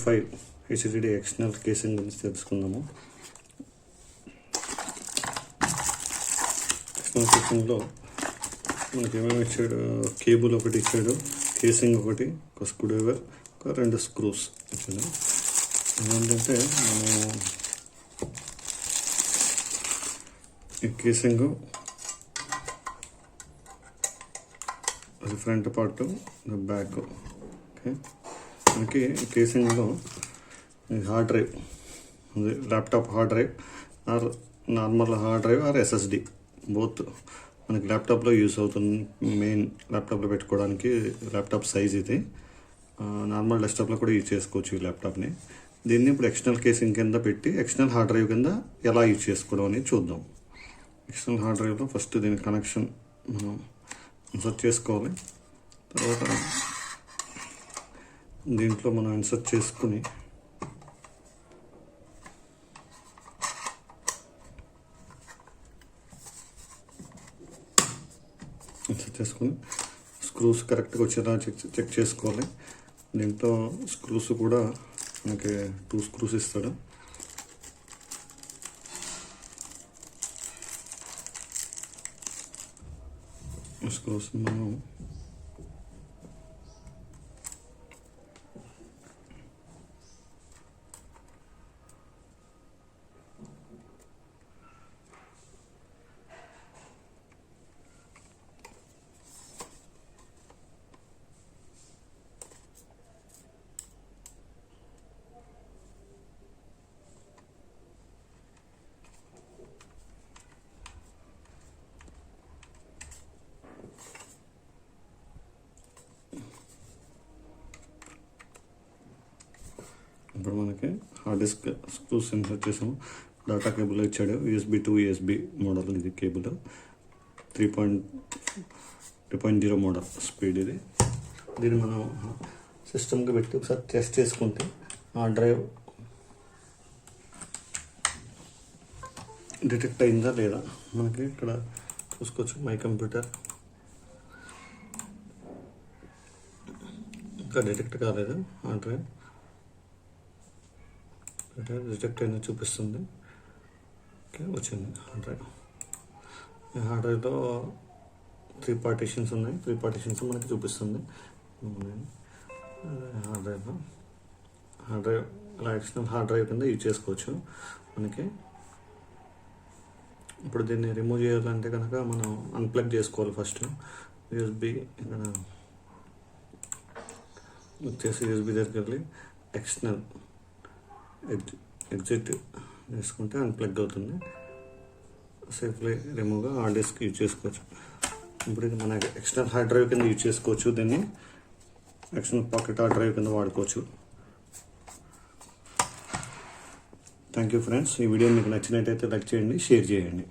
3.5 HDD external casing గురించి తెలుసుకుందాము. External కేసింగ్లో మనకి ఏమేమి ఇచ్చాడు, కేబుల్ ఒకటి ఇచ్చాడు, కేసింగ్ ఒకటి, ఒక స్క్రూ డ్రైవర్, ఒక 2 స్క్రూస్ ఇచ్చాడు. ఏంటంటే మనం ఈ కేసింగ్ అది ఫ్రంట్ పార్ట్, బ్యాక్. ఓకే, మనకి కేసింగ్లో హార్డ్ డ్రైవ్, అది laptop hard drive or normal hard drive or SSD both మనకి ల్యాప్టాప్లో యూస్ అవుతుంది. మెయిన్ ల్యాప్టాప్లో పెట్టుకోవడానికి ల్యాప్టాప్ సైజ్ ఇది. నార్మల్ డెస్క్టాప్లో కూడా యూజ్ చేసుకోవచ్చు ఈ ల్యాప్టాప్ని. దీన్ని ఇప్పుడు ఎక్స్టర్నల్ కేసింగ్ కింద పెట్టి ఎక్స్టర్నల్ హార్డ్ డ్రైవ్ కింద ఎలా యూజ్ చేసుకోవడం అనేది చూద్దాం. ఎక్స్టర్నల్ హార్డ్ డ్రైవ్లో ఫస్ట్ దీని కనెక్షన్ మనం ఇన్సర్ట్ చేసుకోవాలి. తర్వాత దీంట్లో మనం ఇన్సర్ట్ చేసుకుని స్క్రూస్ కరెక్ట్గా వచ్చేలా చెక్ చేసుకోవాలి. దీంట్లో స్క్రూస్ కూడా మనకి 2 స్క్రూస్ ఇస్తాడు. స్క్రూస్ మనం ఇప్పుడు మనకి హార్డ్ డిస్క్ స్క్రూస్ ఇన్సర్ట్ చేసాము. డాటా కేబుల్ ఇచ్చాడు, USB to USB మోడల్ ఇది. కేబుల్ 3.0 మోడల్ స్పీడ్ ఇది. దీన్ని మనం సిస్టమ్కి పెట్టి ఒకసారి టెస్ట్ చేసుకుంటే ఆ డ్రైవ్ డిటెక్ట్ అయిందా లేదా మనకి ఇక్కడ చూసుకోవచ్చు. మై కంప్యూటర్ ఇంకా డిటెక్ట్ కాలేదు. ఆ డ్రైవ్ రిజెక్ట్ అయినా చూపిస్తుంది. ఓకే, వచ్చింది హార్డ్ డ్రైవ్. ఈ హార్డ్ డ్రైవ్లో 3 పార్టీషన్స్ ఉన్నాయి. 3 పార్టీషన్స్ మనకి చూపిస్తుంది. హార్డ్ డ్రైవ్ ఇలా ఎక్స్టర్నల్ హార్డ్ డ్రైవ్ కింద యూజ్ చేసుకోవచ్చు మనకి. ఇప్పుడు దీన్ని రిమూవ్ చేయాలంటే కనుక మనం అన్ప్లగ్ చేసుకోవాలి. ఫస్ట్ USB ఇక్కడ వచ్చేసి USB దగ్గరికి వెళ్ళి ఎక్స్టర్నల్ ఎగ్జిట్ చేసుకుంటే అన్ప్లగ్ అవుతుంది. సేఫ్లీ రిమూవ్గా హార్డ్ డిస్క్ యూజ్ చేసుకోవచ్చు. ఇప్పుడు ఇది మన ఎక్స్టర్నల్ హార్డ్ డ్రైవ్ కింద యూజ్ చేసుకోవచ్చు. దీన్ని ఎక్స్టర్నల్ పాకెట్ హార్డ్ డ్రైవ్ కింద వాడుకోవచ్చు. Thank you friends. ఈ వీడియో మీకు నచ్చినట్టయితే లైక్ చేయండి, షేర్ చేయండి.